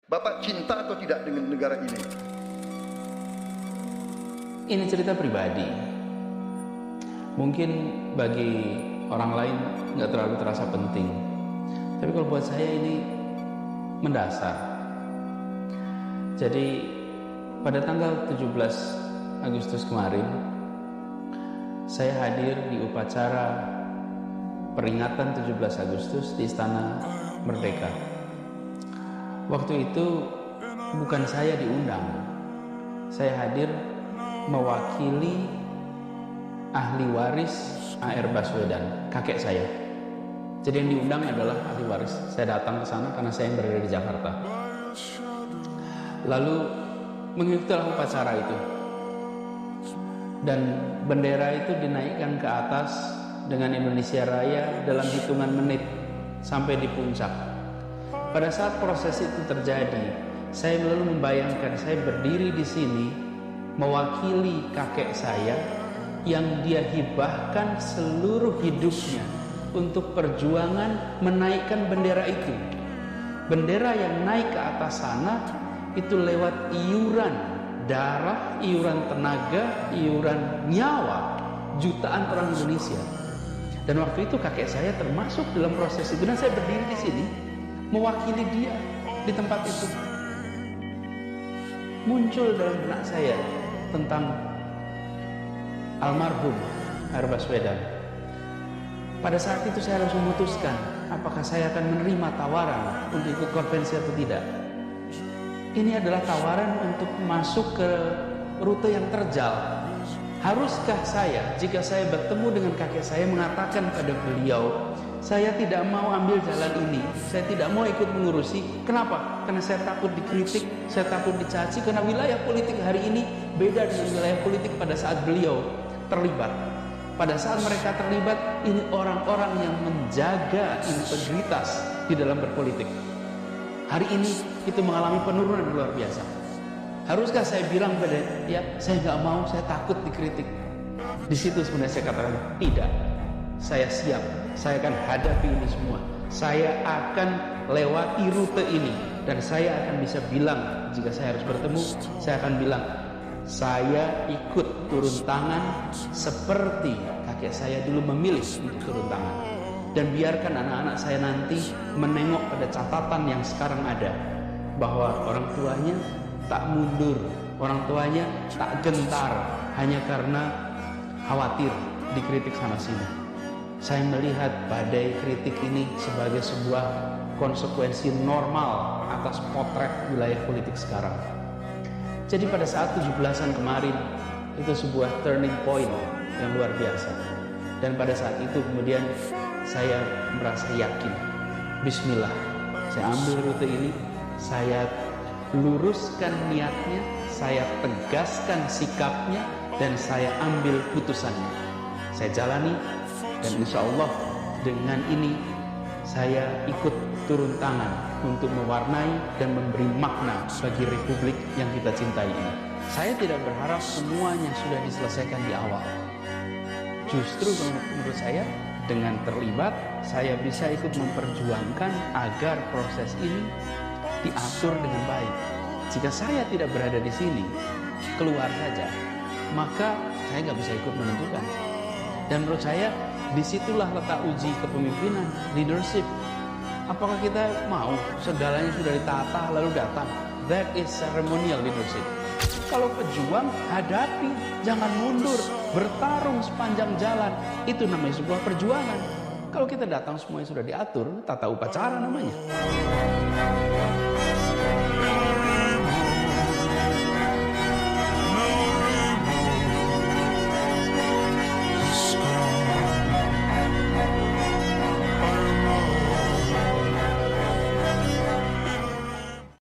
Bapak cinta atau tidak dengan negara ini? Ini cerita pribadi. Mungkin bagi orang lain nggak terlalu terasa penting, tapi kalau buat saya ini mendasar. Jadi pada tanggal 17 Agustus kemarin, saya hadir di upacara peringatan 17 Agustus di Istana Merdeka. Waktu itu bukan saya diundang, saya hadir mewakili ahli waris A.R. Baswedan, kakek saya. Jadi yang diundang adalah ahli waris. Saya datang ke sana karena saya yang berada di Jakarta. Lalu mengikutilah upacara itu, dan bendera itu dinaikkan ke atas dengan Indonesia Raya dalam hitungan menit sampai di puncak. Pada saat proses itu terjadi, saya lalu membayangkan saya berdiri di sini mewakili kakek saya yang dia hibahkan seluruh hidupnya untuk perjuangan menaikkan bendera itu. Bendera yang naik ke atas sana itu lewat iuran darah, iuran tenaga, iuran nyawa jutaan orang Indonesia. Dan waktu itu kakek saya termasuk dalam proses itu, dan saya berdiri di sini mewakili dia di tempat itu. Muncul dalam benak saya tentang almarhum A.R. Baswedan. Pada saat itu saya harus memutuskan apakah saya akan menerima tawaran untuk ikut konvensi atau tidak. Ini adalah tawaran untuk masuk ke rute yang terjal. Haruskah saya, jika saya bertemu dengan kakek saya, mengatakan pada beliau, saya tidak mau ambil jalan ini, saya tidak mau ikut mengurusi. Kenapa? Karena saya takut dikritik, saya takut dicaci, karena wilayah politik hari ini beda dengan wilayah politik pada saat beliau terlibat. Pada saat mereka terlibat, ini orang-orang yang menjaga integritas di dalam berpolitik. Hari ini itu mengalami penurunan luar biasa. Haruskah saya bilang pada dia, saya nggak mau, saya takut dikritik? Di situ sebenarnya saya katakan tidak. Saya siap, saya akan hadapi ini semua. Saya akan lewati rute ini, dan saya akan bisa bilang, jika saya harus bertemu, saya akan bilang, saya ikut turun tangan seperti kakek saya dulu memilih untuk turun tangan. Dan biarkan anak-anak saya nanti menengok pada catatan yang sekarang ada, bahwa orang tuanya tak mundur, orang tuanya tak gentar hanya karena khawatir dikritik sana sini. Saya melihat badai kritik ini sebagai sebuah konsekuensi normal atas potret wilayah politik sekarang. Jadi pada saat 17-an kemarin, itu sebuah turning point yang luar biasa. Dan pada saat itu kemudian saya merasa yakin, bismillah, saya ambil rute ini, saya luruskan niatnya, saya tegaskan sikapnya, dan saya ambil putusannya. Saya jalani, dan insya Allah dengan ini saya ikut turun tangan untuk mewarnai dan memberi makna bagi republik yang kita cintai ini. Saya tidak berharap semuanya sudah diselesaikan di awal. Justru menurut saya, dengan terlibat, saya bisa ikut memperjuangkan agar proses ini diatur dengan baik. Jika saya tidak berada di sini, keluar saja, maka saya nggak bisa ikut menentukan. Dan menurut saya, disitulah letak uji kepemimpinan, leadership. Apakah kita mau segalanya sudah ditata lalu datang? That is ceremonial leadership. Kalau pejuang, hadapi, jangan mundur, bertarung sepanjang jalan. Itu namanya sebuah perjuangan. Kalau kita datang semuanya sudah diatur, tata upacara namanya.